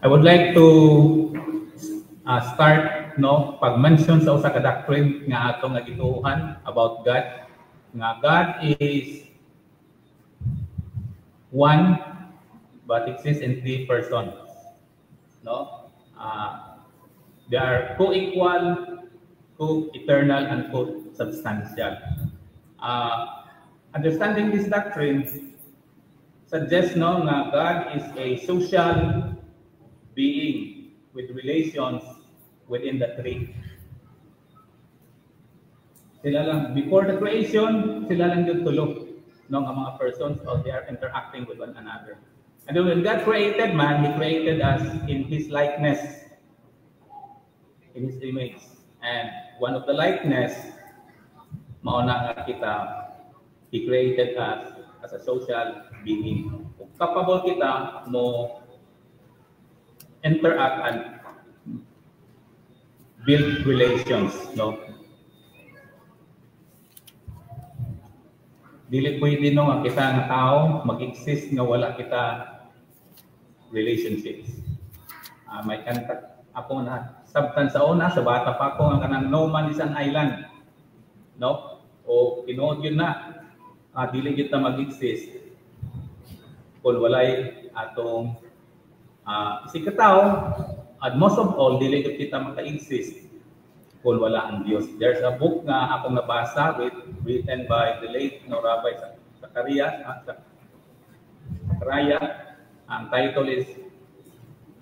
I would like to start no pag-mention sa usa ka doctrine nga atong nagituuhan about God. Nga God is one but exists in three persons. No? They are co-equal, co-eternal, and co-substantial. Understanding this doctrine suggests no nga God is a social being with relations within the three. Sila lang, before the creation, sila lang yung tulo ng mga persons, or they are interacting with one another. And then when God created man, He created us in His likeness, in His image. And one of the likeness, mauna nga kita, He created us as a social being. Kung capable kita mo interact and build relations, no? Dili pwede no ang kita nga tao mag-exist nga wala kita relationships. May kanta ako na sabtan sa una sa bata pa ako ang kanang No Man is an Island, no? O tinuod yun na dili kita mag-exist kung walay atong sikataw, and most of all, dili kita maka-exist kung wala ang Diyos. There's a book nga akong nabasa written by the late Rabbi Zachariah. Ang title is,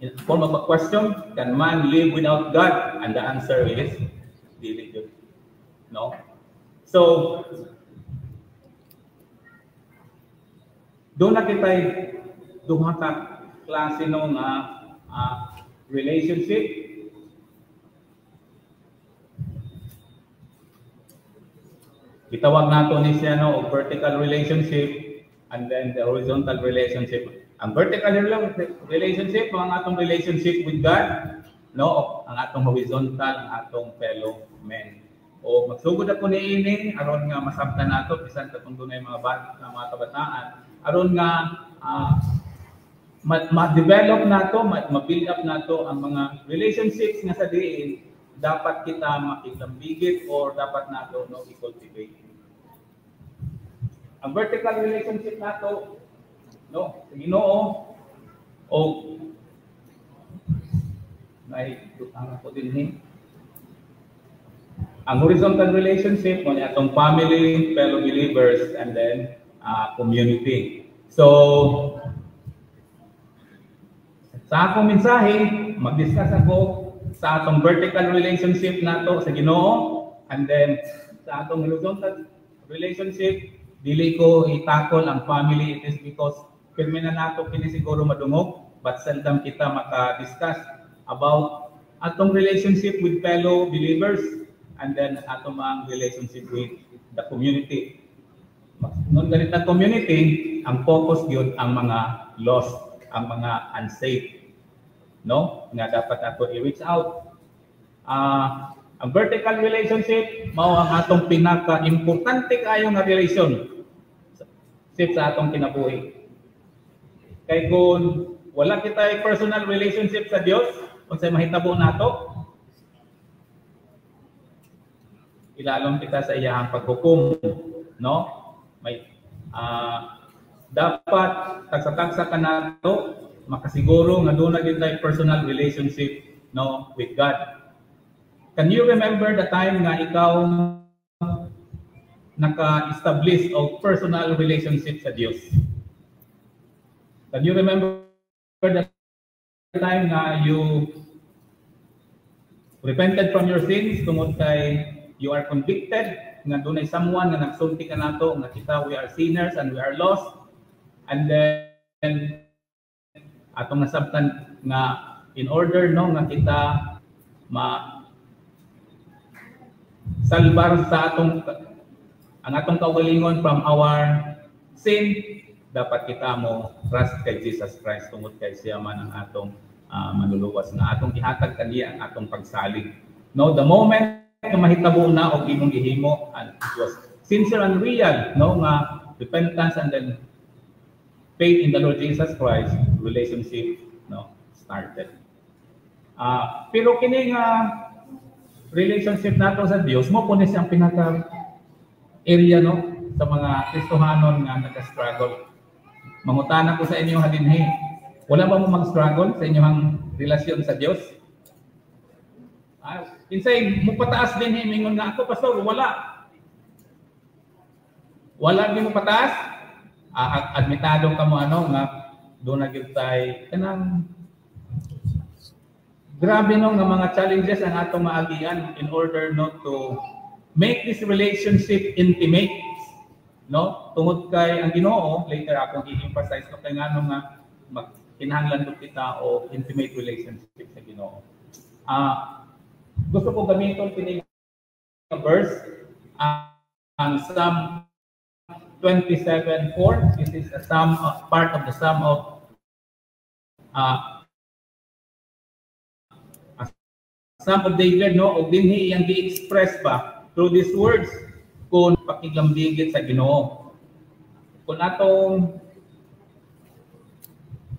in form of a question, can man live without God? And the answer is, dili yun. No? So, doon na kita duha ka klase ng relationship. Itawag nato ni siya no, vertical relationship and then the horizontal relationship. Ang vertical relationship, ang atong relationship with God, no, ang atong horizontal, ang atong fellow men. O magsugod ako ni ini aron nga masabtan nato bisan katong dunay mga kabataan, aron nga ma-develop nato, ma-build up nato ang mga relationships nga sa diin dapat kita makitambigit or dapat nato no i-cultivate. Ang vertical relationship nato no sa Ginoo o may tutang ko din ang horizontal relationship mo atong family, fellow believers, and then community. So sa akong mensahe, mag-discuss ako sa atong vertical relationship nato sa Ginoo, and then sa atong horizontal relationship, dili ko itakol ang family. It is because pirmi na nato kini siguro madungog, but seldom kita maka-discuss about atong relationship with fellow believers and then atong ang relationship with the community. Nung ganit na community, ang focus yun ang mga lost, ang mga unsafe, no? Nga dapat ato i-reach out. Ang vertical relationship, mao ang atong pinaka-importante kayo nga relation sa atong kinabuhi. Kay kung wala kita personal relationship sa Dios, unsay mahitabo nato? Ilalom kita sa iyang paghukom, no? May dapat tagsa-tagsa ka nato makasiguro nga doon na kita personal relationship no with God. Can you remember the time nga ikaw naka-establish of personal relationship sa Dios? Can you remember the time nga you repented from your sins tungod kay you are convicted nga dunay someone nga nagsulti ka nato nga kita we are sinners and we are lost, and then atong nasabtan nga in order no nga kita salbar sa atong ang atong kaugalingon from our sin, dapat kita mo trust kay Jesus Christ tungod kay siya man ang atong manluluwas na atong ihatag kaniya ang atong pagsalig. No, the moment na mahitabo na og imong gihimo and it was sincere and real no nga repentance and then faith in the Lord Jesus Christ relationship no started. Pero kining relationship nato sa Dios mo po ni siyang pinaka area no sa mga Kristohanon nga nag-struggle. Mangutana ko sa inyo halinhi, wala ba mo mag-struggle sa inyong relasyon sa Dios? Kinsay mo pataas din mingon nga ako pastor, wala. Wala din mo pataas. Admitado ka mo nga do na gyud tay kanang grabe no nga mga challenges ang atong maagian in order not to make this relationship intimate, no? Tungod kay ang Ginoo, later akong i-emphasize ko kay ngano nga kinahanglan do kita o intimate relationship sa Ginoo. Gusto ko gamiton kini nga verse ang Psalm 27:4. This is a psalm, part of the Psalm of Psalm of David, no? O dinhi iyang gi-express pa through these words kung pakiglambigit sa Ginoo. Kung atong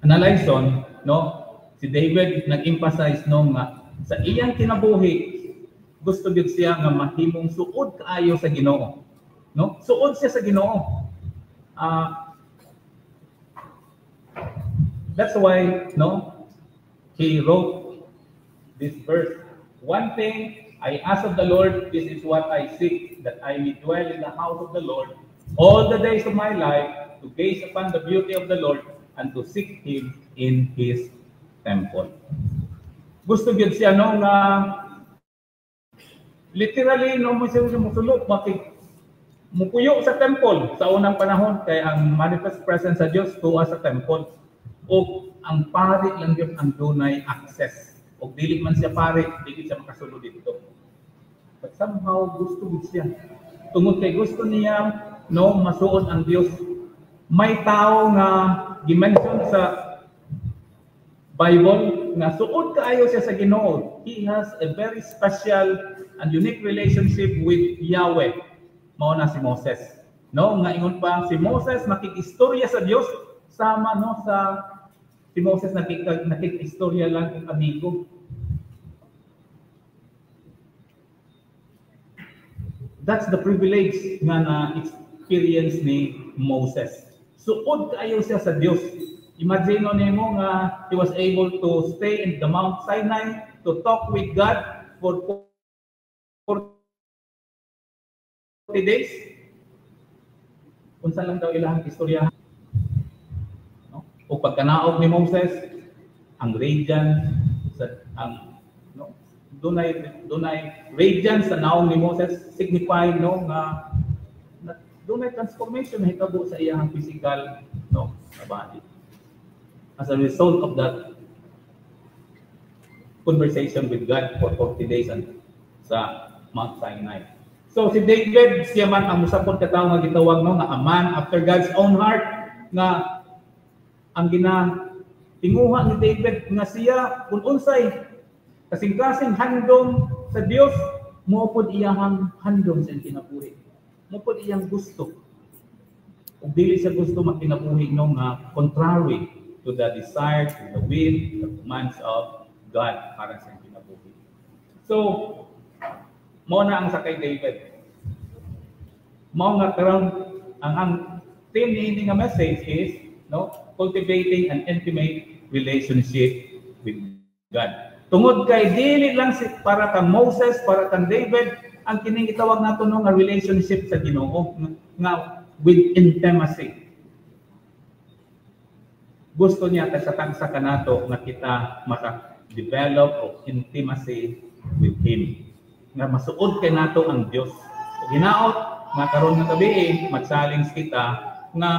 analyson, no? Si David nag-emphasize no nga sa iyang kinabuhi gusto gyud siya nga mahimong suod kaayo sa Ginoo. No? Suod siya sa Ginoo. That's why no he wrote this verse. One thing I ask of the Lord, this is what I seek, that I may dwell in the house of the Lord all the days of my life, to gaze upon the beauty of the Lord and to seek Him in His temple. Gusto gyud siya no nga literally no mo siya musulot mupuyo sa temple sa unang panahon kay ang manifest presence sa Dios tuwa sa temple. O ang pari lang gyud ang dunay access. O dili man siya pari, dili siya makasulod dito. But somehow gusto gyud siya. Tungod kay gusto niya no masuod ang Dios. May tao nga gi-mention sa Bible nga suod kaayo siya sa Ginoo. He has a very special and unique relationship with Yahweh. Mao na si Moses. No, nga ingon pa si Moses makikistorya sa Dios sama no sa si Moses nakikistorya lang kung amigo. That's the privilege nga na-experience ni Moses. Suod kaayo siya sa Dios. Imagine nimo nga he was able to stay in the Mount Sinai to talk with God for 40 days. Unsa lang daw ilahang istorya. No? O pagkanaog ni Moses, ang radiance sa no dunay radiance sa naong ni Moses signifying no nga dunay transformation na hitabo sa iyang physical no body. As a result of that conversation with God for 40 days sa Mount Sinai. So si David, siya man ang musapon katawo nga gitawag no nga a man after God's own heart nga ang ginatinguha ni David nga siya kung unsay kasing-kasing handom sa Dios mo pod iyang handom sa kinabuhi. Mo pod iyang gusto. Ug dili siya gusto makinabuhi no nga contrary to the desire, to the will, the commands of God para sa kinabuhi. So, mo na ang sakay David. Mo nga karon ang theme ni nga message is no cultivating an intimate relationship with God. Tungod kay dili lang para kang Moses, para kang David, ang kining gitawag nato no nga relationship sa Ginoo nga with intimacy. Gusto niya sa tagsa kanato nga kita maka-develop of intimacy with Him. Nga masuod kay nato ang Dios. Ginaot nga karon nga gabi mag-challenge kita nga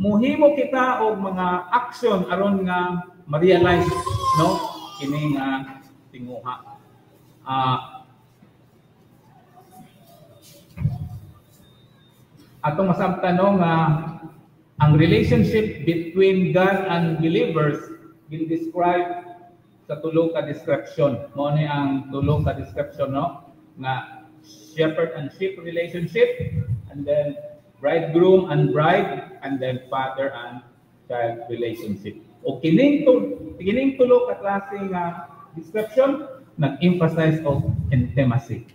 muhimo kita og mga action aron nga ma-realize no kini nga tinguha. Atong masabtan no nga ang relationship between God and believers gin-describe sa tulo ka description. Mao ni ang tulo ka description no nga shepherd and sheep relationship, and then bridegroom and bride, and then father and child relationship. O kining kining tulo ka klaseng description nag-emphasize of intimacy.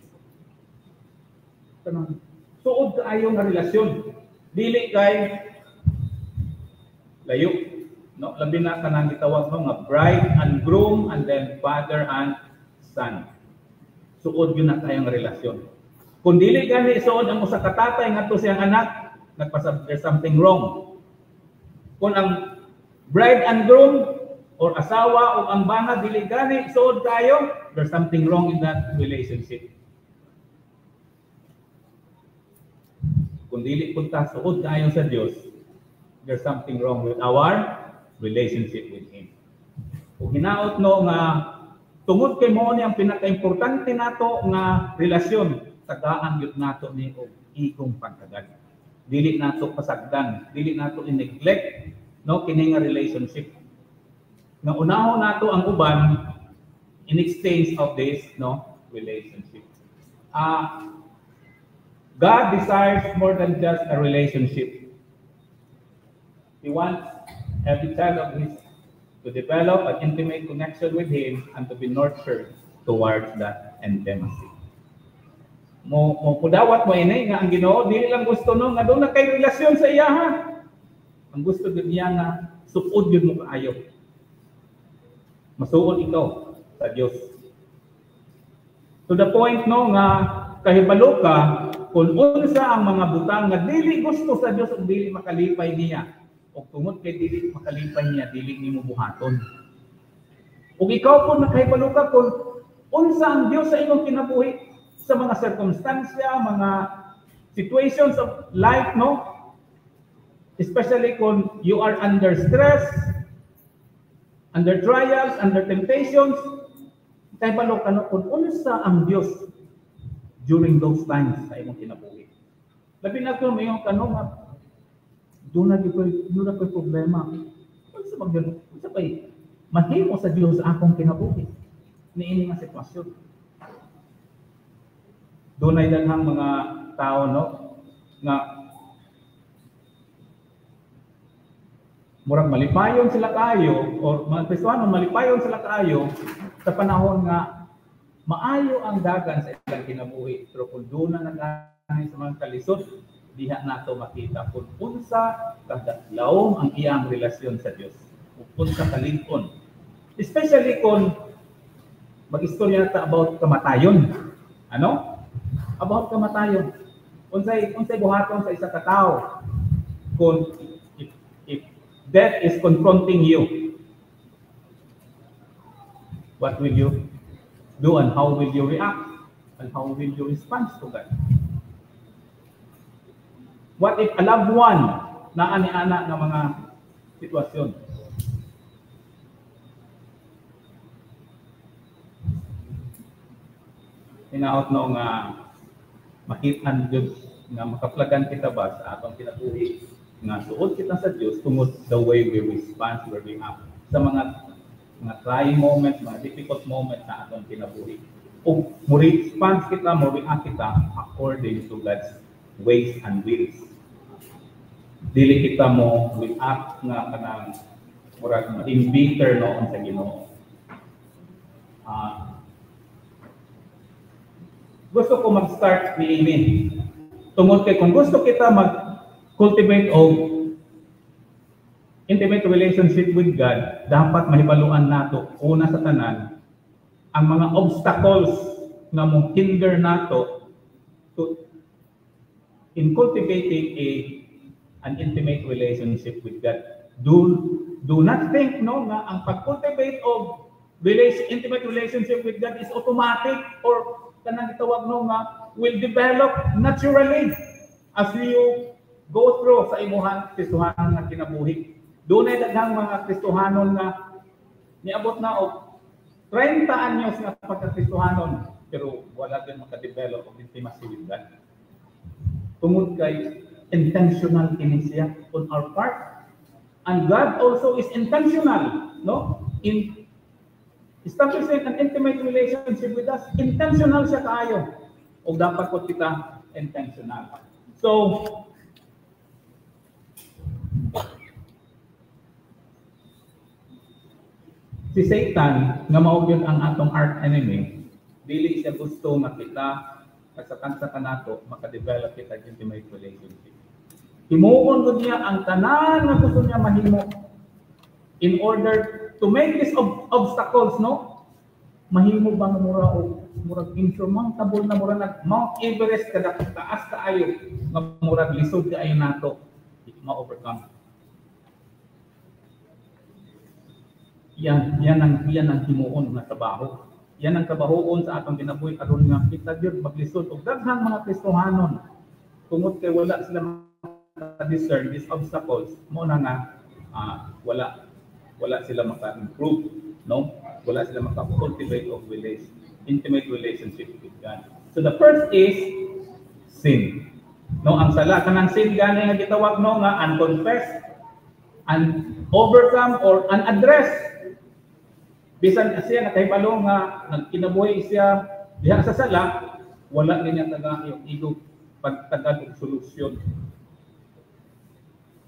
Suod kaayo nga relasyon. Dili kay layo. No, labi na kanang gitawag mo nga bride and groom and then father and son. Suod yun na kayong relasyon. Kung dili gani suod ang usa ka tatay ngadto siyang anak, there's something wrong. Kung ang bride and groom or asawa o ang bana dili gani suod kayo, there's something wrong in that relationship. Kung dili punta suod kayo sa Dios, there's something wrong with our relationship with Him. Kung hinaot no nga tungod kay mo ni ang pinaka-importante nato nga relasyon, tagaan gyud nato ni og ikong pagkagad. Dili nato pasagdan, dili nato i-neglect no kini nga relationship. Nga unahon nato ang uban in exchange of this no relationship. God desires more than just a relationship. He wants every child of His to develop an intimate connection with Him and to be nurtured towards that intimacy. Mo pudawat mo ini nga ang Ginoo dili lang gusto no nga doon na kay relasyon sa iya ha. Ang gusto gid niya nga suod gyud mo kaayo. Masuod ikaw sa Dios. To the point no nga kahibalo ka kung unsa ang mga butang nga dili gusto sa Dios ug dili makalipay niya. O tungod kay dili makalipay niya, dili nimo buhaton. Ug ikaw po nakahibalo ka kung unsa ang Dios sa imong kinabuhi sa mga circumstansya, mga situations of life, no? Especially kung you are under stress, under trials, under temptations, kahibalo ka no kung unsa ang Dios during those times sa imong kinabuhi. Labi na kung mayong tanong nga doon na po problema. Unsa magdano? Unsa pay mahimo sa Dios sa akong kinabuhi? Niini nga sitwasyon. Doon ay daghang mga tao no nga murag malipayon sila kayo or mga Kristiyano malipayon sila kayo sa panahon nga maayo ang dagan sa ilang kinabuhi. Pero kung doon na nagani sa mga kalisod, diha nato makita kung unsa kadlawom ang iyang relasyon sa Dios. Kung unsa kalig-on. Especially kung mag-istorya ta about kamatayon. Ano? About kamatayon. Unsay buhaton sa isa ka tawo kung if death is confronting you. What will you do and how will you react? And how will you respond to that? What if a loved one na ani-ana ng mga sitwasyon? Hinaot na nga makitaan Diyos nga makaplagan kita ba sa atong kinabuhi nga suod kita sa Diyos tungod the way we respond, we react sa mga trying moments, mga difficult moments na atong kinabuhi. O mo respond kita, mo react kita according to God's ways and wills. Dili kita mo react nga kanang murag ma-bitter noon sa Ginoo. Gusto ko mag-start ni tungod kay kung gusto kita mag-cultivate og intimate relationship with God, dapat mahibaluan nato una sa tanan ang mga obstacles nga mong hinder nato to in cultivating an intimate relationship with God. Do not think no nga ang pag-cultivate of intimate relationship with God is automatic or kanang gitawag no nga will develop naturally as you go through sa imuhang Kristohanon nga kinabuhi. Doon ay daghang mga Kristohanon nga niabot na og 30 anyos nga pagka-Kristohanon pero wala din maka-develop of intimacy with God. Tungod kay intentional kini siya on our part. And God also is intentional, no? In establishing an intimate relationship with us, intentional siya kaayo. O dapat po kita intentional. So, si Satan nga mao gyud ang atong arch enemy, dili siya gusto makita sa kanato maka-develop kita intimate relationship. Himuon gud niya ang tanan nga gusto niya mahimo in order to make these obstacles, no? Mahimo ba mura o murag insurmountable na mura nag Mount Everest kada taas kaayo nga murag lisod kaayo nato ma-overcome. Yan ang himuon nga trabaho. Yan ang kabahoon sa atong kinabuhi karon nga kita gyud maglisod og daghang mga Kristohanon tungod kay wala sila ma-discern these obstacles mo na nga wala sila maka-improve, no? Wala sila maka-cultivate of intimate relationship with God. So the first is sin. No, ang sala kanang sin gani nga gitawag no nga unconfessed, overcome or unaddressed. Bisan siya nakahibalo nga nagkinabuhi siya diha sa sala, wala niya taga yung ego pagtagad og solusyon.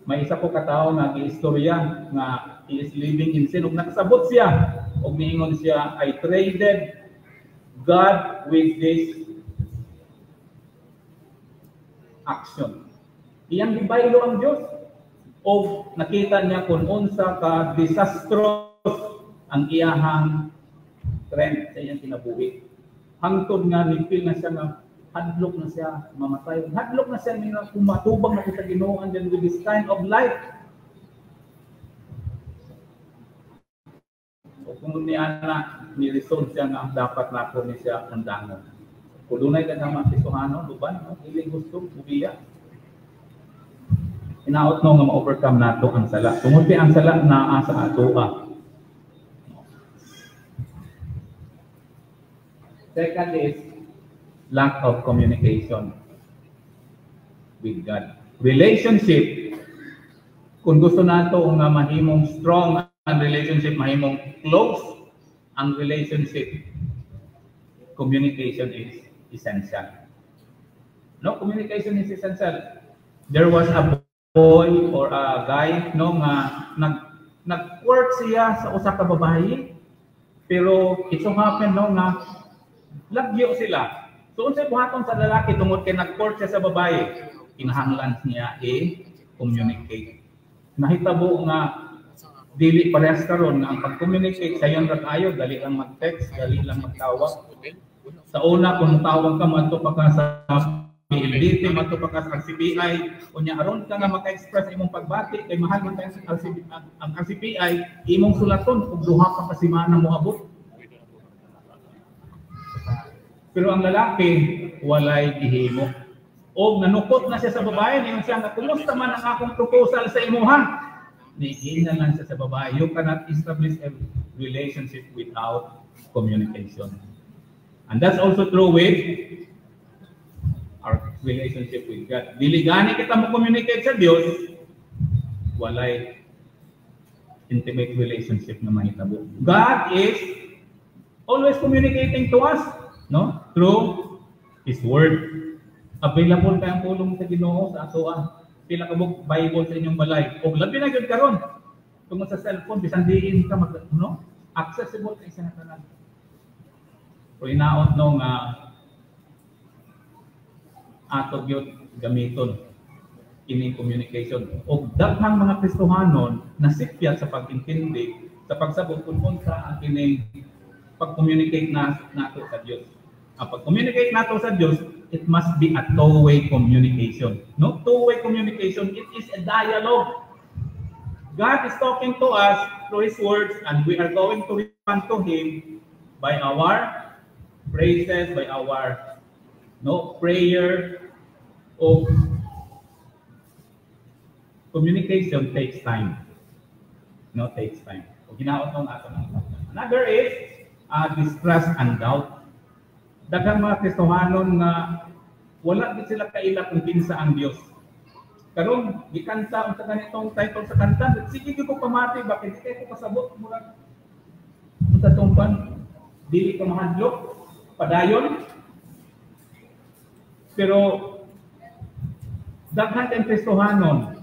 May isa po katao nga giistorya nga he is living in sin ug nakasabot siya ug miingon siya, I traded God with this action. Iyang gibaylo ang Dios o nakita niya kung unsa ka disastrous ang iyahang trend sa iyang kinabuhi. Hangtod nga nipil na siya nga hadlok na siya mamatay. Hadlok na siya nga kumatubang na sa Ginoo and then with this kind of life. O kung niya na ni-resolve siya nga dapat na po ni siya undangon. Kung dunay ka nga Kristohano, luban, hindi gusto, ubiya. Inaot no nga ma-overcome nato ang sala. Tungod ang sala naa sa atoa. Second is lack of communication with God. Relationship, kung gusto nato nga mahimong strong ang relationship, mahimong close ang relationship, communication is essential. No, communication is essential. There was a boy or a guy no nga nag-work siya sa usa ka babae, pero it so happen no nga lagyo sila. So unsay buhaton sa lalaki tungod kay nag-court siya sa babae, kinahanglan niya communicate. Nahitabo nga dili parehas karon nga ang pag-communicate sayon ra kayo, dali lang mag-text, dali lang magtawag. Sa una kung tawag ka madto pa ka sa PLDT, madto pa ka sa RCPI, unya aron ka nga maka-express imong pagbati kay mahal man tayo ang RCPI, imong sulaton ug duha pa ka semana mo abot. Pero ang lalaki, walay gihimo. O nanukot na siya sa babae, niyon siya nga, kumusta man ang akong proposal sa imuha? Nihin na lang siya sa babae. You cannot establish a relationship without communication. And that's also true with our relationship with God. Dili gani kita mo communicate sa Dios, walay intimate relationship na mahitabo. God is always communicating to us, no? Through His Word. Available kayang pulong sa Ginoo sa atoa. Pila ka book Bible sa inyong balay. O labi na gyud karon. Tungod sa cellphone bisan diin ka no? Accessible kay sa tanan. O inaot no nga ato gyud gamiton ini communication. O daghang mga Kristohanon nasipyat sa pag-intindi sa pagsabot kung unsa ang kini pag-communicate nato sa Dios. Ang pag-communicate nato sa Diyos, it must be a two-way communication. No? Two-way communication, it is a dialogue. God is talking to us through His words and we are going to respond to Him by our praises, by our prayer. Of communication takes time. No, takes time. O ginaot nung ato. Another is distrust and doubt. Daghang mga Kristohanon nga wala gid sila kaila kung kinsa ang Dios. Karon gikanta unsa ganitong title sa kanta, sige gyud ko pamati bakit di kay ko pasabot murag unsa tungpan dili ka mahadlok padayon. Pero daghang kay Kristohanon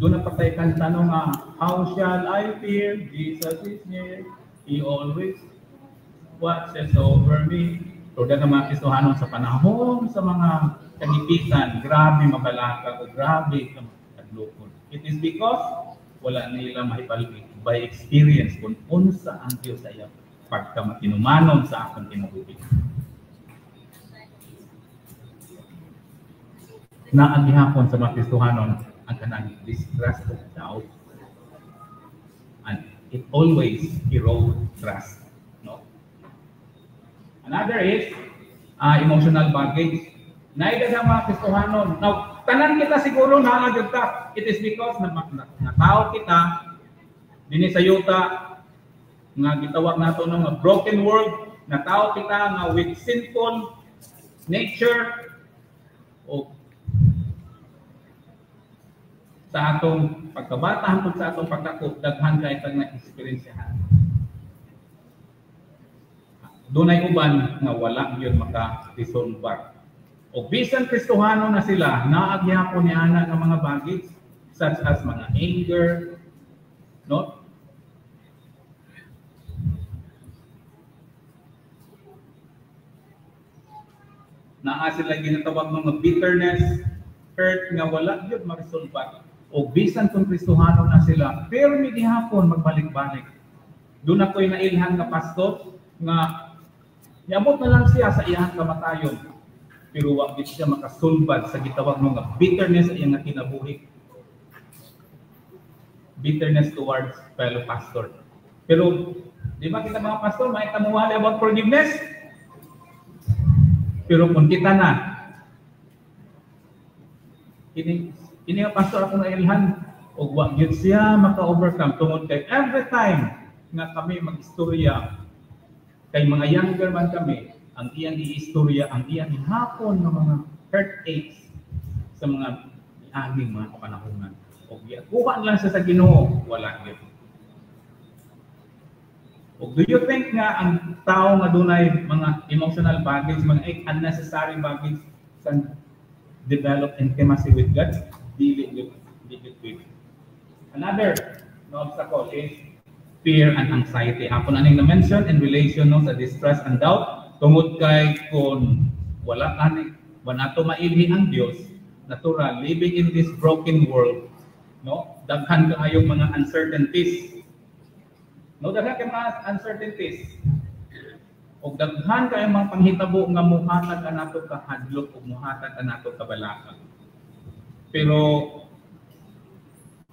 doon na patay kanta no nga How shall I fear? Jesus is near. He always watches over me. Tulad ng mga Kristohanon sa panahon sa mga kagipitan, grabe mabalaka o grabe kadlukon. It is because wala nila mahipalipit by experience kung unsa ang Diyos sa iyo pagka matinumanon sa akong kinabuhi. Na ang gihapon sa mga Kristohanon ang kanang distrust of doubt. And it always erodes trust. No? Another is emotional baggage. Naida sa mga Kristohanon. Now, tanan kita siguro naagad ka. It is because natao kita dinhi sa yuta nga gitawag nato ng broken world, natao kita nga with sinful nature o sa atong pagkabata hangtod sa atong pagdako daghan kay tag na-experiencehan. Dunay uban nga wala gyud maka-resolve. O bisan Kristohano na sila, naagyapon ni ana ng mga baggage such as mga anger, no? Naa sila ginatawag mga bitterness, hurt nga wala gyud ma-resolve. O bisan kung Kristohano na sila, pero may gihapon magbalik-balik. Doon ako'y nailhan nga pastor nga niabot na lang siya sa iyang kamatayon. Pero wag gid siya makasulbad sa gitawag nga bitterness ay nga kinabuhi. Bitterness towards fellow pastor. Pero di ba kita mga pastor may tamuwali about forgiveness? Pero kung kita na ini nga pastor ako na ilhan og wa gyud siya maka-overcome tungod kay every time nga kami mag-istorya kay mga younger man kami, ang iyang iistorya, ang iyang hapon ng mga heartaches sa mga aming mga kapanahonan. O kuha lang siya sa Ginoo, wala gyud. O do you think nga ang tao nga dunay mga emotional baggage, mga unnecessary baggage sa develop intimacy with God? Dili with. Another obstacle is fear and anxiety. Hapon aning na-mention in relation no, sa distrust and doubt. Tungod kay kung wala nato mailhi ang Dios, natural, living in this broken world, no? Daghan kaayong mga uncertainties. No, daghan kay mga uncertainties. O daghan kaayong mga panghitabo nga muhatag ka nato ka hadlok o muhatag ka nato ka balaka. Pero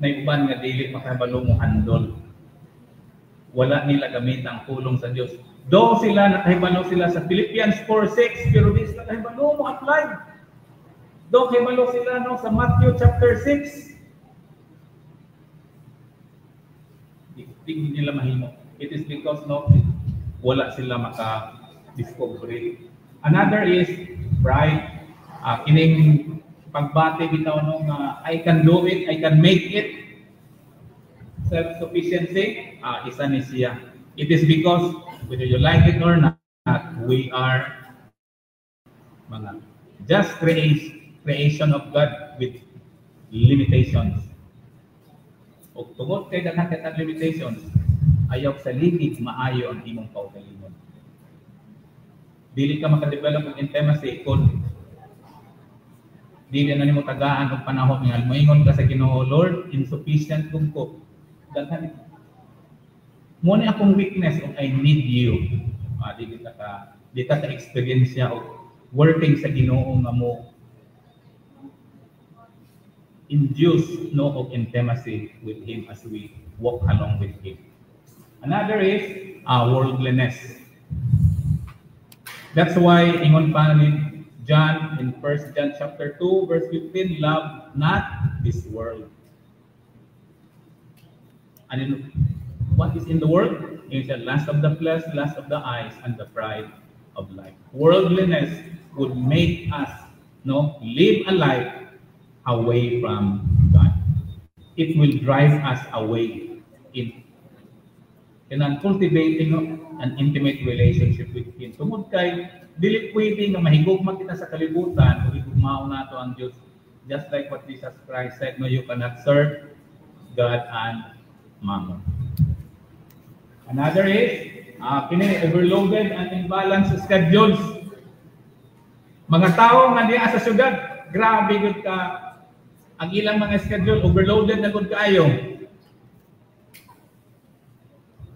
may uban nga dili makahibalo mo handol. Wala nila gamit ang tulong sa Dios. Do sila nakahibalo sila sa Philippians 4:6 pero di sila nakahibalo mo apply. Do kahibalo sila no sa Matthew chapter 6. Di nila mahimo. It is because no wala sila maka-discovery. Another is pride. Kining pagbati bitaw no nga I can do it, I can make it. Self-sufficiency, isa ni siya. It is because whether you like it or not, we are mga just creation of God with limitations. O tungod kay daghan kay limitations, ayaw sa ligid maayo ang imong kaugalingon. Dili ka makadevelop og intimacy kung dili na nimo tagaan og panahon nga moingon ka sa Ginoo, Lord, insufficient kung ko. Daghan mo ni akong weakness og I need you. Di ka experience siya og working sa Ginoo nga mo induce no of intimacy with Him as we walk along with Him. Another is worldliness. That's why ingon pa ni John in 1 John chapter 2 verse 15, love not this world. And in, what is in the world? It's the lust of the flesh, lust of the eyes, and the pride of life. Worldliness would make us live a life away from God. It will drive us away in cultivating an intimate relationship with Him. Tungod kay dili pwede nga mahigugma kita sa kalibutan o higugmao nato ang Dios. Just like what Jesus Christ said, no, you cannot serve God and mamon. Another is kini overloaded and imbalanced schedules. Mga tao nga diya sa syudad, grabe gud ka ang ilang mga schedule overloaded na gud kaayo.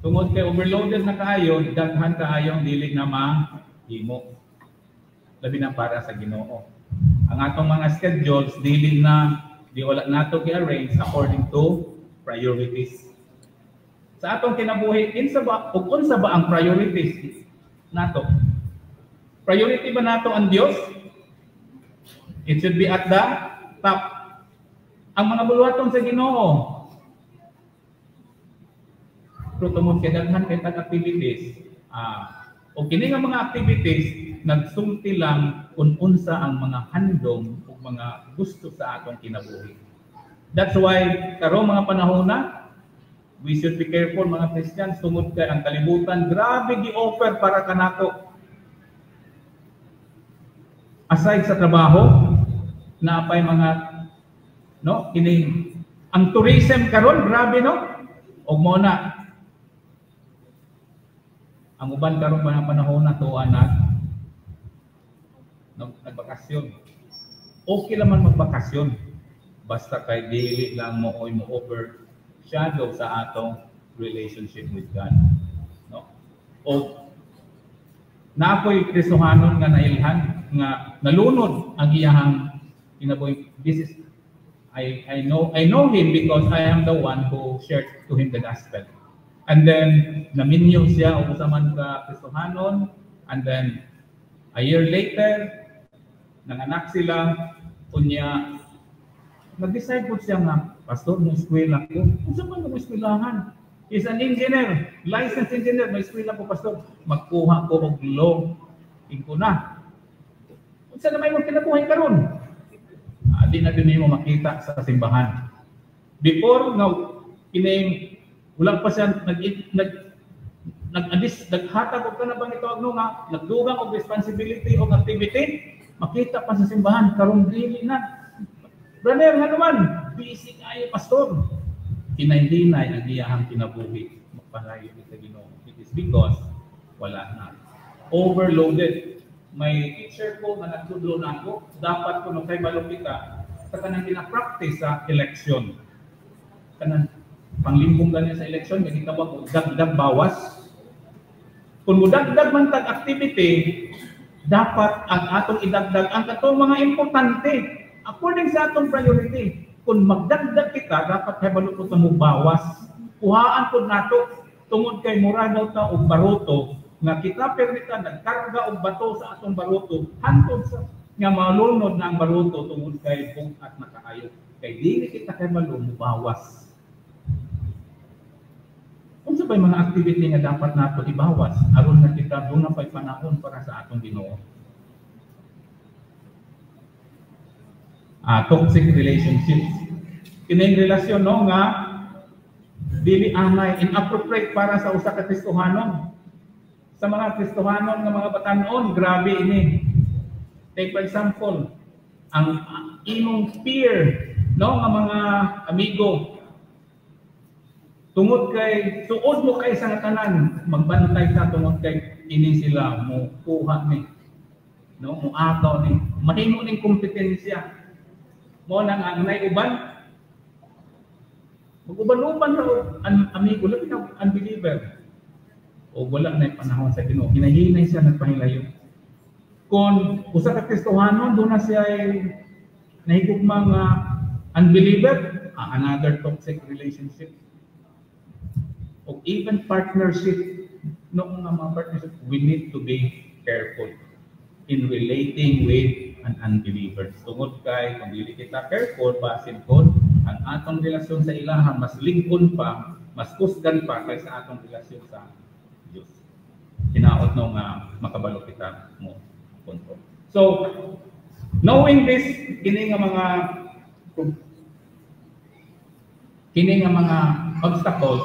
Tungod kay overloaded na kaayo, daghan kaayong dili na mahimo. Labi na para sa Ginoo. Ang atong mga schedules di wala nato gi-arrange according to priorities. Sa atong kinabuhi, unsa ba ang priorities nato? Priority ba nato ang Dios? It should be at the top. Ang mga buluhaton sa Ginoo, pero tungod kay daghan kay activities, o kini nga mga activities nagsulti lang kung unsa ang mga handom o mga gusto sa atong kinabuhi. That's why karong mga panahon na we should be careful mga Christians tungod kay ang kalibutan grabe gi-offer para kanako. Aside sa trabaho, naapay mga kini ang tourism karon grabe og mo na ang uban karon pa panahon na tuwa nagbakasyon. Okay lang man magbakasyon basta kay dili lang mo overshadow sa atong relationship with God. O nakoy Kristohanon nga nailhan nga nalunod ang iyahang kinabuhi. I know him because I am the one who shared to him the gospel. And then naminyo siya o usaman ka Kristohanon, and then a year later nanganak sila unya nag-decide po siya nga pastor mo eskwela ko. Unsa man mo eskwelahan? Is an engineer, licensed engineer, may eskwela po pastor. Magkuha ko og law. Ingko na. Unsa na may mo kinabuhi karon? Di na din mo makita sa simbahan. Before kini wala pa siya naghatag og kana bang ito nga nagdugang og responsibility og activity, makita pa sa simbahan karon dili na. Brother, nga naman, busy kayo, pastor. Hinay-hinay ang iyahang kinabuhi. Magpalayo sa Ginoo. It is because wala na. Overloaded. May teacher ko na nagtudlo na ako, dapat ko nung kay balokita sa kanang kinapractice sa election. Kanang panglimpong ganyan sa election, may kitawag ko, dagdag bawas. Kung dagdag man tag activity, dapat ang atong idagdag ang katong mga importante. According sa atong priority, kung magdagdag kita, dapat hebalo po mo bawas. Kuhaan po nato, tungod kay mura daw ta og baruto, nga kita permita nagkarga og bato sa atong baruto, hantod sa nga malunod na ang baruto tungod kay bung at nakaayo. Kay dili kita kay malunod bawas. Unsa bay mga activity nga dapat nato ibawas aron nga kita doon na pay panahon para sa atong Ginoo? Toxic relationships. Kining relasyon nga dili angay inappropriate para sa usa ka Kristohanon. Sa mga Kristohanon nga mga batan-on, grabe ini. Take for example, ang imong peer nga mga amigo tungod kay suod mo kay sa tanan, magbantay sa tungod kay ini sila mo kuha ni mo ataw ni mahimo ning kompetensya. Mo nang ang uban mag-uban-uban ra ang amigo labi na unbeliever o wala na panahon sa Ginoo, hinahinay siya nagpahilayo. Kung usa ka Kristohanon doon na siya ay nahigugma nga unbeliever, another toxic relationship o even partnership. Noong mga partnership, we need to be careful in relating with an unbeliever. Tungod kay kung dili kita careful, basin ko ang atong relasyon sa ilahan mas lingon pa, mas kusgan pa kaysa atong relasyon sa Diyos. Hinaot no nga makabalo kita mo kontrol. So, knowing this, kini nga mga obstacles,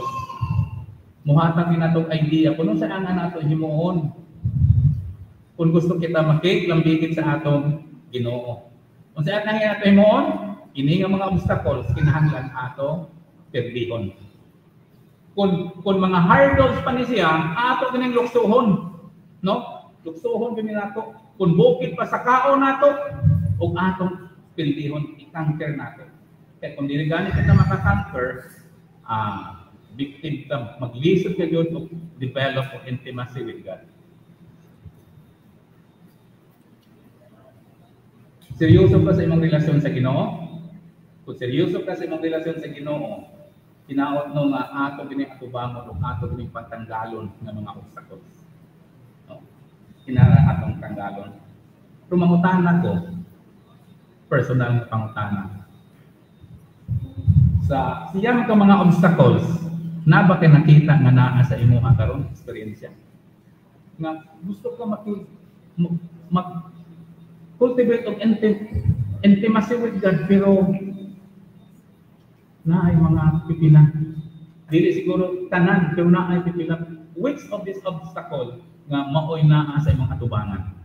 muhatag din natong idea kung saan nga nato himuon kung gusto kita makiklambitin sa atong Ginoo. Kung saan nga nato himuon, kini nga mga obstacles kinahanglan ato perdihon. kung mga hurdles pa ni siya, ato kining luksuhon, no? Luksuhon gani nato. Kung bukid pa sa kao nato, ug atong pildihon i-conquer nato. Kaya kung dili gani kita maka-conquer, victim ka, maglisod ka yun o develop of intimacy with God. Seryoso ka sa imong relasyon sa Ginoo? Kung seryoso ka sa imong relasyon sa Ginoo, kinaot no nga ato gini atubangon o ato gini pagtanggalon ng mga obstacles. No? Kinara atong tanggalon. Pero mangutana ko, personal na pangutana. Sa siyang ka mga obstacles, na ba kay nakita nga naa sa imong karon eksperyensya? Nga gusto ka cultivate of intimacy with God, pero na ay mga pipila. Dili siguro tanan, pero na ay pipila. Which of this obstacle nga maoy naa sa imong atubangan?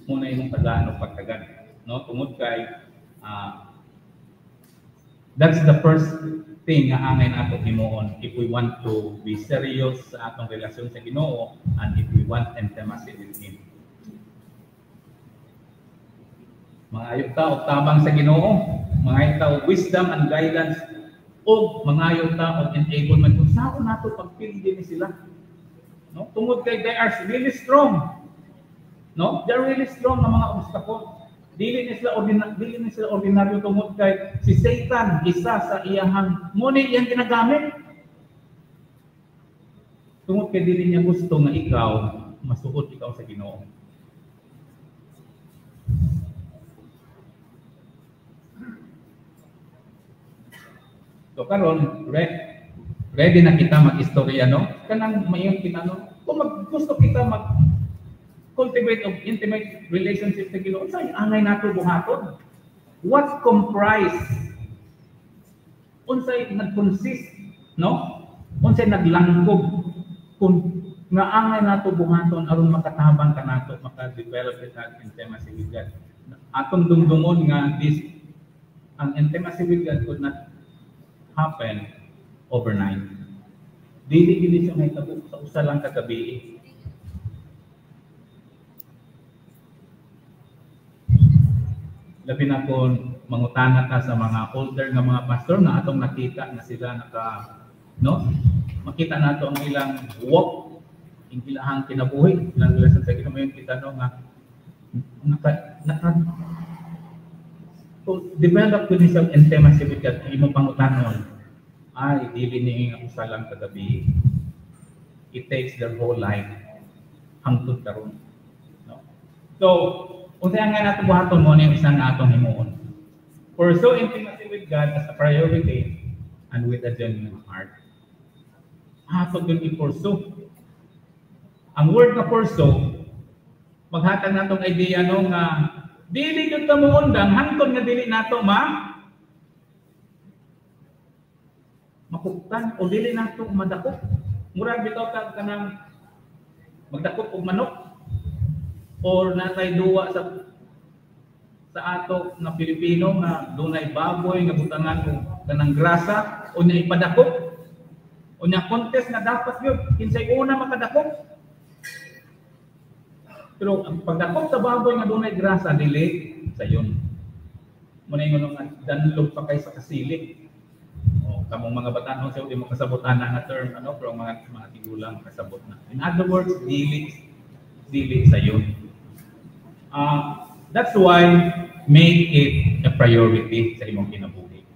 Muna imong tagaan o pagtagan. No? Tungod kay, that's the first thing nga angay nato himuon if we want to be serious sa atong relasyon sa Ginoo and if we want intimacy with Him. Mangayo ta og tabang sa Ginoo, mangayo ta og wisdom and guidance, og mangayo ta og enablement kung saan nato pagpili ni sila. No? Tungod kay they are really strong. No? They are really strong na mga obstacle. Dili ni sila ordinaryo tungod kay si Satan isa sa iyang muni iyang ginagamit. Tungod kay dili niya gusto nga ikaw masuot ikaw sa Ginoo. So karon ready na kita mag-istorya, no? Kanang mayon kinano kung gusto kita cultivate of intimate relationship sa Ginoo, unsay angay nato buhaton? What comprise? Unsay nag-consist, no? Unsay naglangkob kung nga angay nato buhaton aron makatabang ka nato, maka-develop that intimacy with God. Atong dumdumon nga ang intimacy with God could not happen overnight. Dili siya may tabo sa usa lang ka gabi. Labi na kung mangutana ka sa mga older nga mga pastor na atong nakita na sila makita nato ang ilang walk, ang ilang kinabuhi, ilang relasyon sa Ginoo, mayon kita develop with this intimacy with God. Imong pangutanon ay dili ni usa lang kagabi. It takes their whole life hangtod karon. No? So unsay nga nato buhaton mo ni isang atong himuon. Pursue intimacy with God as a priority and with a genuine heart. Ato gyud i-pursue. Ang word na pursue, maghatag natong idea nga dili gyud ta muundang hangtod nga dili nato makuptan o dili nato madakop. Murag bitaw ka kanang magdakop og manok or natay duwa sa ato na Pilipino nga dunay baboy nga butangan og kanang grasa o nya ipadakop o nya contest nga dapat gyud kinsay una makadakop. Pero ang pagdakop sa baboy nga dunay grasa dili sayon. Muna ingon nga danlog pa kay sa kasili. O kamong mga batanon sa di mo kasabot ana nga term pero mga tigulang kasabot na. In other words, dili sayon. That's why make it a priority sa imong kinabuhi.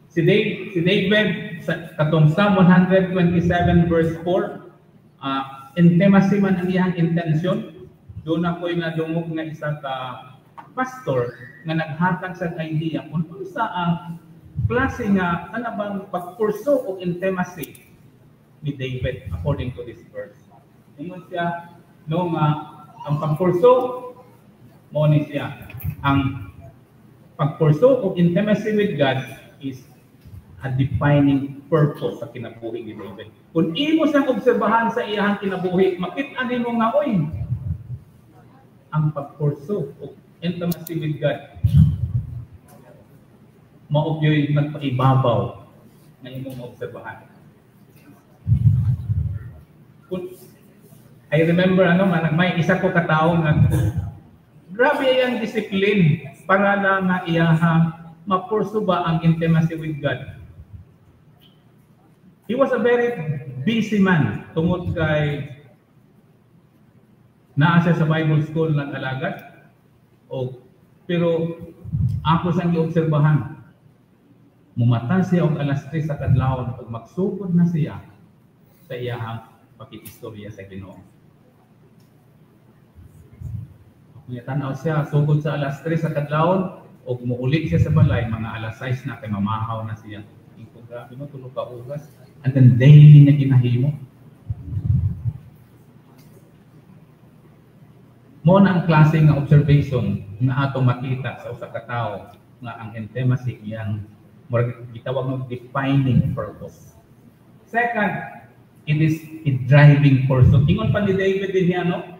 Si David sa katong Psalm 127 verse 4, intimacy man ang iyang intention. Doon ako'y nadungog nga isa ka pastor nga naghatag sa idea kung unsa ang klase nga bang pag-pursue og intimacy ni David according to this verse. Ingon siya ang pag-pursue mo ni siya. Ang pag-pursue of intimacy with God is a defining purpose sa kinabuhi ni David. Kung imo siyang obserbahan sa iyang kinabuhi, makita nimo nga ang pag-pursue of intimacy with God mao gyud nagpaibabaw na imong obserbahan. I remember may isa ko katawo nga grabe ang discipline para lang nga iyaha mapursu ba ang intimacy with God. He was a very busy man tungod kay naa siya sa Bible school ng alagad. Pero ako siyang giobserbahan. Mumata siya og alas 3 sa kadlawon pag magsugod na siya sa iyahang pakikistorya sa Ginoo. Kung tanaw siya, sugod sa alas 3 sa kadlawon o muulit siya sa balay, mga alas 6 na kay mamahaw na siya. Ito grabe mo, tulog ka ugas. And then daily niya ginahimo. Mo na ang klase nga observation na ato makita sa usa ka tawo nga ang intimacy iyang gitawag ng defining purpose. Second, it is a driving pursuit. Ingon pa ni David din niya, no?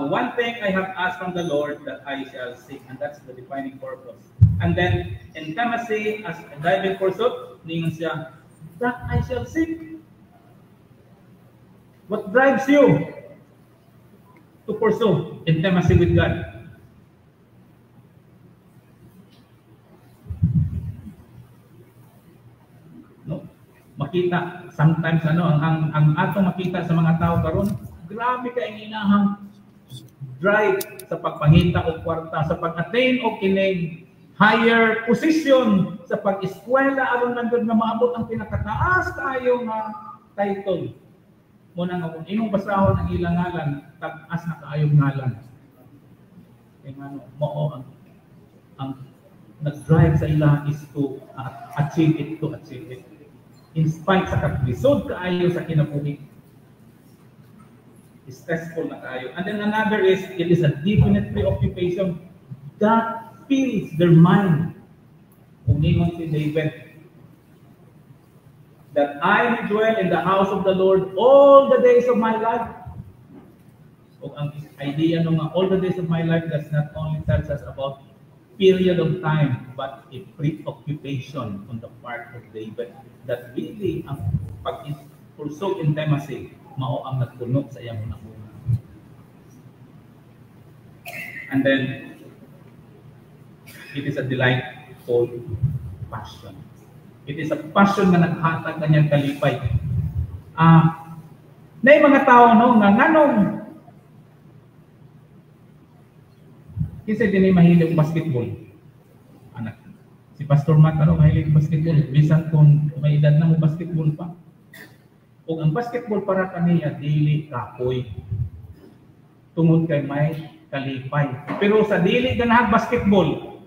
One thing I have asked from the Lord that I shall seek, and that's the defining purpose. And then, intimacy as a driving pursuit, ningon siya, that I shall seek. What drives you to pursue intimacy with God? No? Makita, sometimes ang atong makita sa mga tao karon, grabe ka ang inahang drive sa pagpangita o kwarta, sa pag-attain o kining higher position sa pag-eskwela aron nandun na maabot ang pinakataas kayo nga title. Muna nga kung imong basahon ang ilang ngalan, tag-as na kaayong ngalan. Kaya nga, mo ang nag-drive sa ila is to achieve it, in spite sa kaplisod kaayo sa kinabuhi. Stressful na kayo. And then another is, it is a definite preoccupation that fills their mind. Kung ningon si David, that I may dwell in the house of the Lord all the days of my life. O ang idea nung all the days of my life does not only tells us about period of time, but a preoccupation on the part of David. That really, ang pag-pursue intimacy, mao ang nagpuno sa iyang una-una. And then, it is a delightful passion. It is a passion na naghatag kanyang kalipay. Na yung mga tao, no, nga nganong kasi din ay mahilig basketball. Anak, si Pastor Matt, mahilig basketball. Bisan kung may edad na mo basketball pa. Kung ang basketball para kaniya, dili kapoy. Tungod kay may kalipay. Pero sa dili ganahan basketball,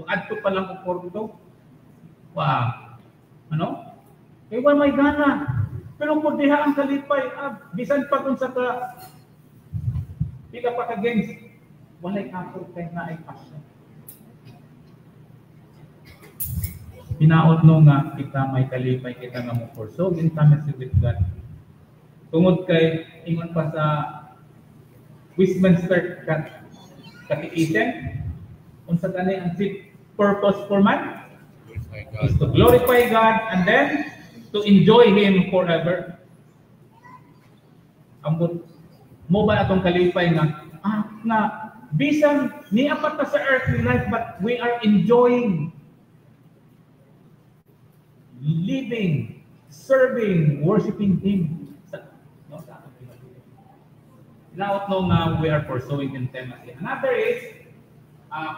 kung adto pa lang o korto, wow. Kaya may gana. Pero kung diha ang kalipay, bisan pa kung sa pila pa ka games, walay kapoy kay na ay passion. Pinaot no nga kita may kalipay kita nga mo pursue intimacy with God. Tungod kay ingon pa sa Westminster Catechism, unsa gani ang chief purpose for man is to glorify God and then to enjoy Him forever. Ambot mo ba atong kalipay nga bisan ni apat na sa earthly life but we are enjoying living, serving, worshiping Him. Now, we are pursuing intimacy. Another is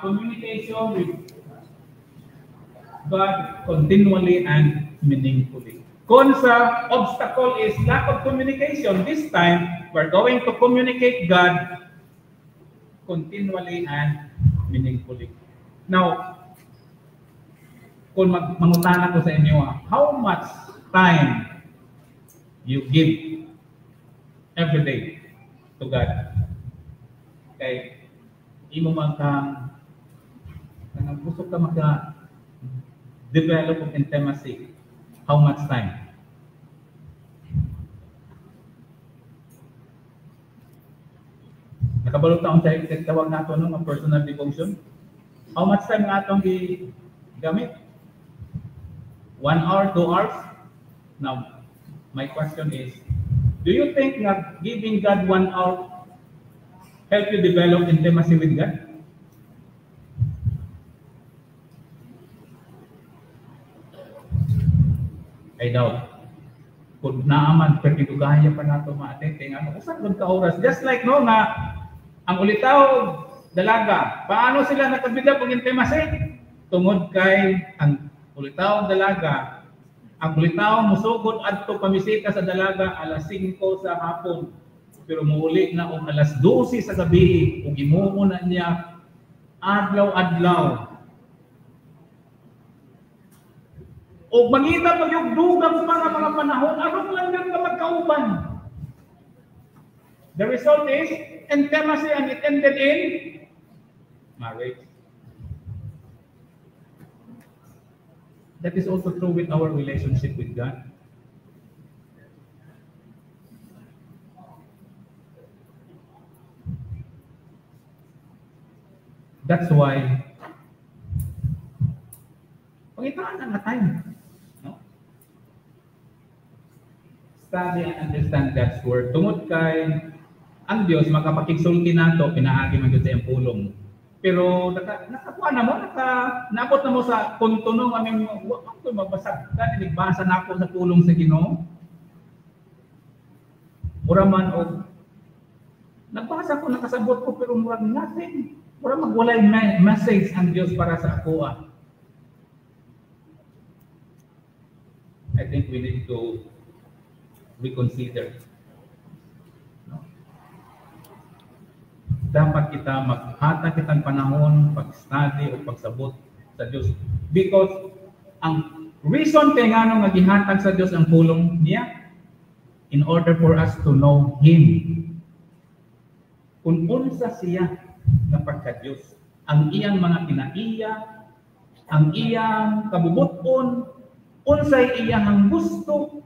communication with God continually and meaningfully. Kung sa obstacle is lack of communication, this time, we're going to communicate God continually and meaningfully. Now, kung mangutana ko sa inyo, how much time you give every day to God? Kay imo man kang gusto ka develop of intimacy, how much time? Nakabalo taon sa tawag nato ng personal devotion. How much time nga atong gamit? 1 hour, 2 hours. Now, my question is, do you think that giving God 1 hour help you develop intimacy with God? I doubt. Kung naaman, pertidugaya pa nato maatete nga usan gud ka oras. Just like no nga ang ulitaw dalaga, paano sila nakabida pag intimacy? Tungod kay ang ulitaw dalaga, ang ulitaw musugod adto pamisita sa dalaga alas 5 sa hapon. Pero muuli na og alas 12 sa gabi ug gimuo na niya adlaw-adlaw. O mangita pa yung dugang para mga panahon, aron lang yan ka magkauban. The result is intimacy and it ended in marriage. That is also true with our relationship with God. That's why pangitaan na time. Study and understand God's word. Tungod kay ang Dios makapakigsulti nato pinaagi man gyud sa iyang pulong. Pero nakakuha na mo, naabot na mo sa punto no aming wa ko magbasa kan nagbasa na ako sa pulong sa Ginoo. Mura man og nagbasa ko nakasabot ko pero murag nothing. Mura magwalay message ang Dios para sa ako. I think we need to reconsider. No? Dapat kita maghatag kitang panahon, pag-study o pagsabot sa Diyos. Because ang reason kay nga gihatag sa Diyos ang pulong niya, in order for us to know Him. Kung unsa siya na pagka-Diyos, ang iyang mga kinaiya, ang iyang kabubuton, unsay iyang gusto,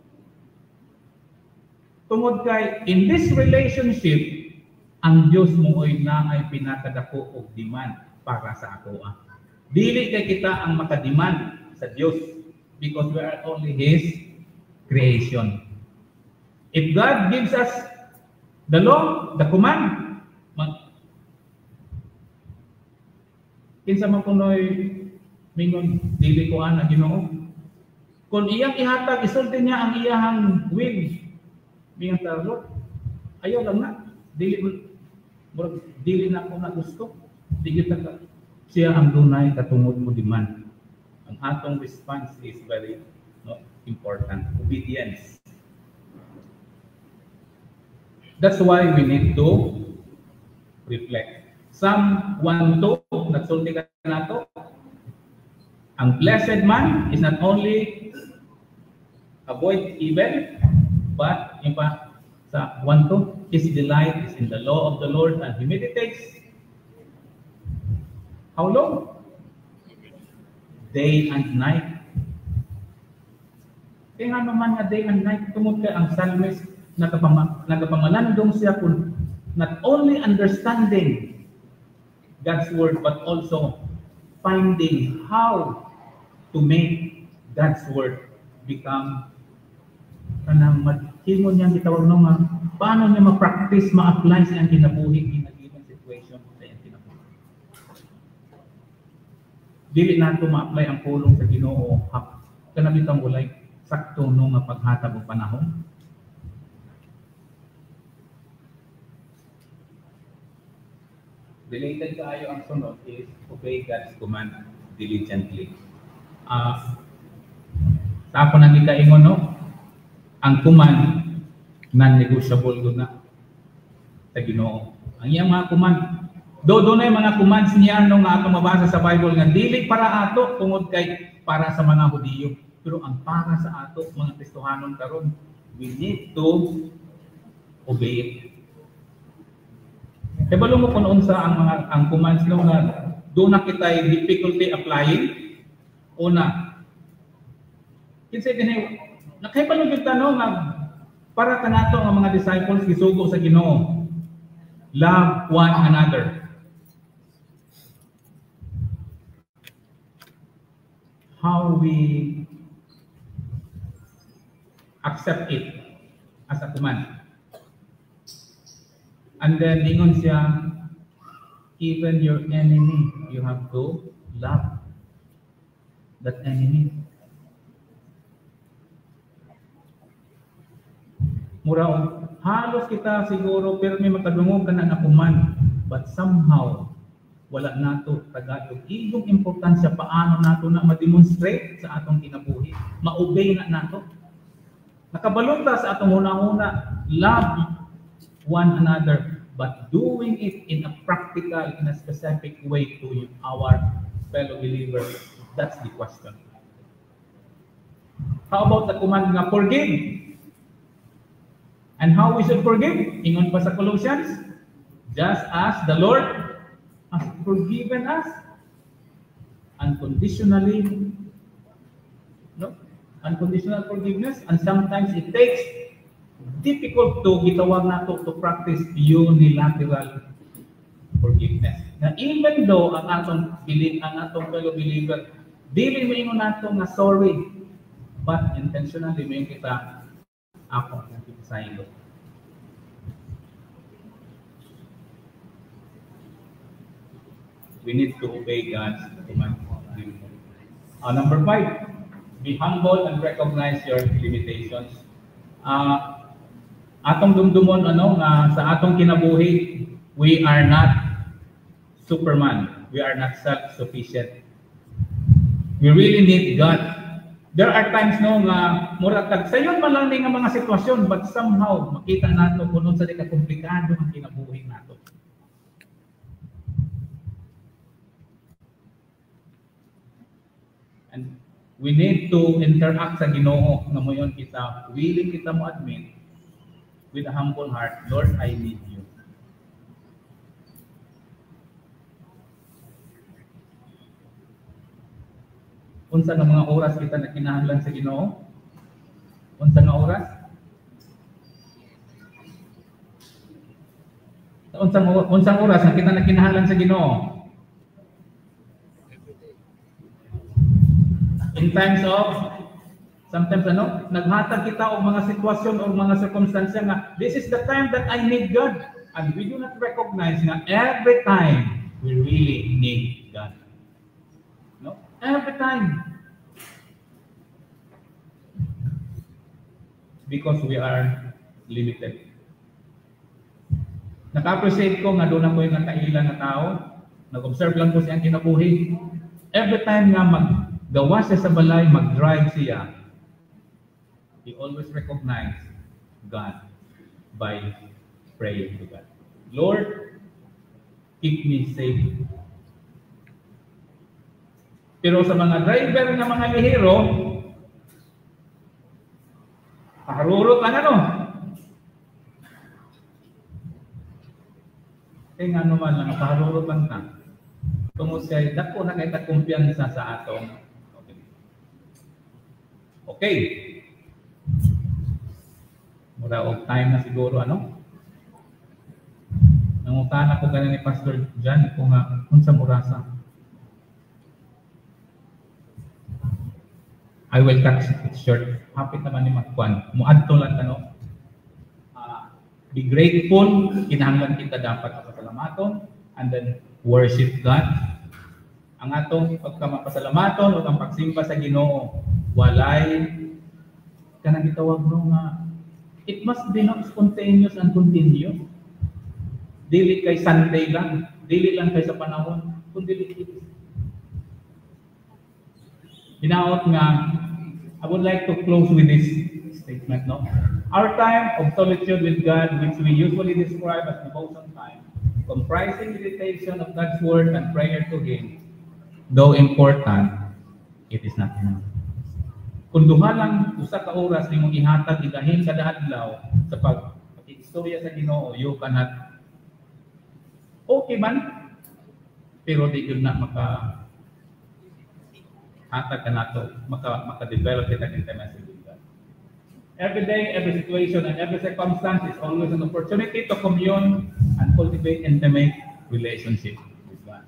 tungod kay in this relationship ang Dios mo ay pinakadako og demand para sa ako. Dili kay kita ang makademand sa Dios because we are only His creation. If God gives us the law, the command, kinsa man kunoy mingon dili ko ana Ginoo. Kung iyang ihatag isulti niya ang iyang will, mingon ta Lord, ayaw lang na. Dili na ako na gusto. Dili ta siya ang dunay katungod mo demand. Ang atong response is very important. Obedience. That's why we need to reflect. Psalm 1:2 nagsulti ka nato. Ang blessed man is not only avoid evil, but sa 1:2, his delight is in the law of the Lord and he meditates. How long? Day and night. Kaya nga naman nga day and night, tungod kay ang psalmist, nagapangalandong siya kung not only understanding God's word, but also finding how to make God's word become kanang maghimo niya gitawag no nga paano niya ma-practice, ma-apply sa iyang kinabuhi in a given situation sa iyang kinabuhi. Dili nato ma-apply ang pulong sa Ginoo kanang bitang walay sakto no nga paghatag og panahon. Related kaayo ang sunod is obey God's command diligently. Sa ako nang ikaingon no, ang command non-negotiable gud na sa Ginoo. Ang iyang mga command, do na mga commands niya no nga atong mabasa sa Bible nga dili para ato tungod kay para sa mga Hudiyo, pero ang para sa ato mga Kristohanon karon, we need to obey it. Kabalo mo kung unsa ang commands no nga do na kitay difficulty applying. Una, kinsa dinhi nakahibalo gyud tanong nga para kanato ang mga disciples gisugo sa Ginoo. Love one another. How we accept it as a command. And then lingon siya, even your enemy, you have to love that enemy. Mura, halos kita siguro, pero may makadungog ka na kuman. But somehow, wala nato tagadog. Igong importansya paano nato na ma-demonstrate sa atong kinabuhi. Ma-obey na nato. Nakabalunta sa atong una-una, love one another, but doing it in a practical, in a specific way to our fellow believers. That's the question. How about the command nga forgive? And how we should forgive? Ingon pa sa Colossians, just as the Lord has forgiven us unconditionally. No? Unconditional forgiveness, and sometimes it takes difficult to gitawag nato to practice unilateral forgiveness. Na even though ang atong fellow believer dili mo ingon nato nga sorry, but intentionally mo kita ako ang kipasahin ko. We need to obey God's command. Number 5, be humble and recognize your limitations. Atong dumdumon nga sa atong kinabuhi, we are not Superman. We are not self-sufficient. We really need God. There are times nga mura tag sayon man lang nga mga sitwasyon, but somehow makita nato kung unsa di ka komplikado ang kinabuhi nato. And we need to interact sa Ginoo nga moyon kita willing kita mo admit with a humble heart, Lord, I need you. Unsa nga mga oras kita na kinahanglan sa Ginoo? Unsa nga oras? Unsang oras nga kita na kinahanglan sa Ginoo? In times of sometimes naghatag kita og mga sitwasyon o mga circumstansya nga this is the time that I need God, and we do not recognize nga every time we really need God. No? Every time. Because we are limited. Naka-appreciate ko nga doon ako yung nakailan na tao, nag-observe lang ko siyang kinabuhi. Every time nga maggawa siya sa balay, mag-drive siya, he always recognize God by praying to God. Lord, keep me safe. Pero sa mga driver ng mga lihiro, paharurot lang nga naman lang, paharurot lang ta. Tungo siya, dako na kay kumpiyansa sa atong. Okay. Mura og time na siguro nangutana ko ganin ni Pastor John kung unsa murasa. I will cut it short. Hapit naman ni Magkuan. Muadto lang be grateful, kinahanglan kita dapat pasalamaton, and then worship God. Ang atong pagkamapasalamaton o ang pagsimba sa Ginoo, walay kanang gitawag nga it must be not spontaneous and continuous. Dili kay Sunday lang, dili lang kay sa panahon, kundi hinaot nga I would like to close with this statement. Our time of solitude with God, which we usually describe as devotion time, comprising meditation of God's word and prayer to Him, though important, it is not enough. Kung duha lang usa ka oras nimong ihatag igahin kada adlaw sa pag-istorya sa Ginoo, you cannot okay man, pero di yun na hatag ka nato, maka-develop kita intimacy with God. Every day, every situation, and every circumstance is always an opportunity to commune and cultivate intimate relationship with God.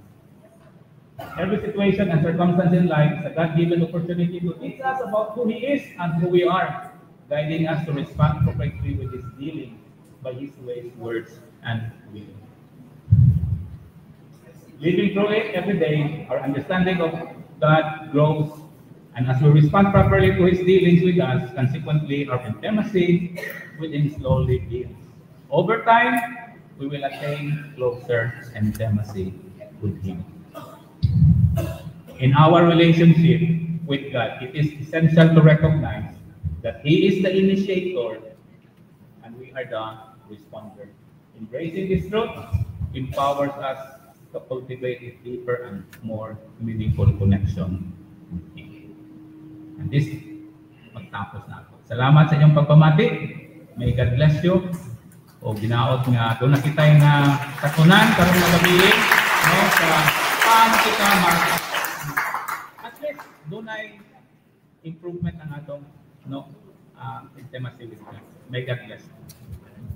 Every situation and circumstance in life is a God-given opportunity to teach us about who He is and who we are. guiding us to respond appropriately with His dealing by His ways, words, and will. Living through it every day, our understanding of God grows, and as we respond properly to His dealings with us, consequently, our intimacy with Him slowly builds. Over time, we will attain closer intimacy with Him. In our relationship with God, it is essential to recognize that He is the initiator and we are the responder. Embracing this truth empowers us to cultivate a deeper and more meaningful connection with Him. And this, magtapos na ako. Salamat sa inyong pagpamati. May God bless you. O ginaot nga, doon na kita na katunan, karoon na gabi, no, sa paano kita at least, doon ay improvement ang atong, no, intimacy with God. May God bless you.